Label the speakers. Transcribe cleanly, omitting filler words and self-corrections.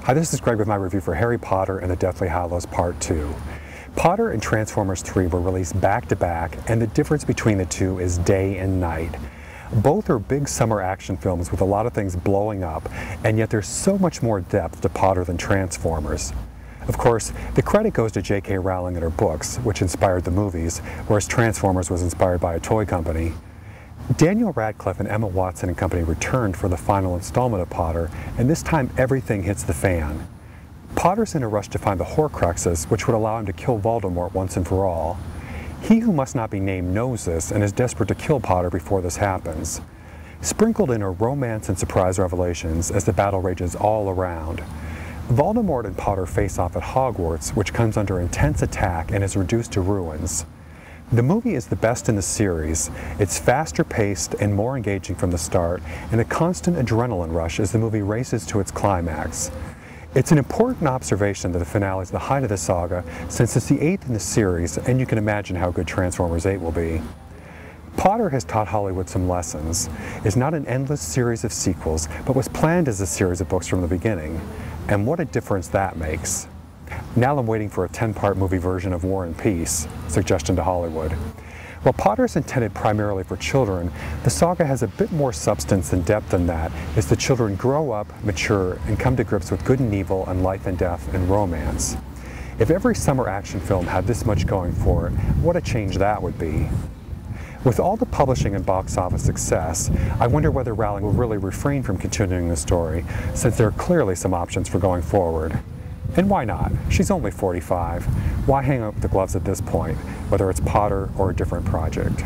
Speaker 1: Hi, this is Greg with my review for Harry Potter and the Deathly Hallows Part 2. Potter and Transformers 3 were released back to back, and the difference between the two is day and night. Both are big summer action films with a lot of things blowing up, and yet there's so much more depth to Potter than Transformers. Of course, the credit goes to J.K. Rowling and her books, which inspired the movies, whereas Transformers was inspired by a toy company. Daniel Radcliffe and Emma Watson and company returned for the final installment of Potter, and this time everything hits the fan. Potter's in a rush to find the Horcruxes, which would allow him to kill Voldemort once and for all. He who must not be named knows this and is desperate to kill Potter before this happens. Sprinkled in are romance and surprise revelations as the battle rages all around. Voldemort and Potter face off at Hogwarts, which comes under intense attack and is reduced to ruins. The movie is the best in the series. It's faster paced and more engaging from the start, and a constant adrenaline rush as the movie races to its climax. It's an important observation that the finale is the height of the saga, since it's the 8th in the series, and you can imagine how good Transformers 8 will be. Potter has taught Hollywood some lessons. It's not an endless series of sequels, but was planned as a series of books from the beginning. And what a difference that makes. Now I'm waiting for a 10-part movie version of War and Peace, suggestion to Hollywood. While Potter is intended primarily for children, the saga has a bit more substance and depth than that as the children grow up, mature, and come to grips with good and evil and life and death and romance. If every summer action film had this much going for it, what a change that would be. With all the publishing and box office success, I wonder whether Rowling will really refrain from continuing the story, since there are clearly some options for going forward. And why not? She's only 45. Why hang up the gloves at this point, whether it's Potter or a different project?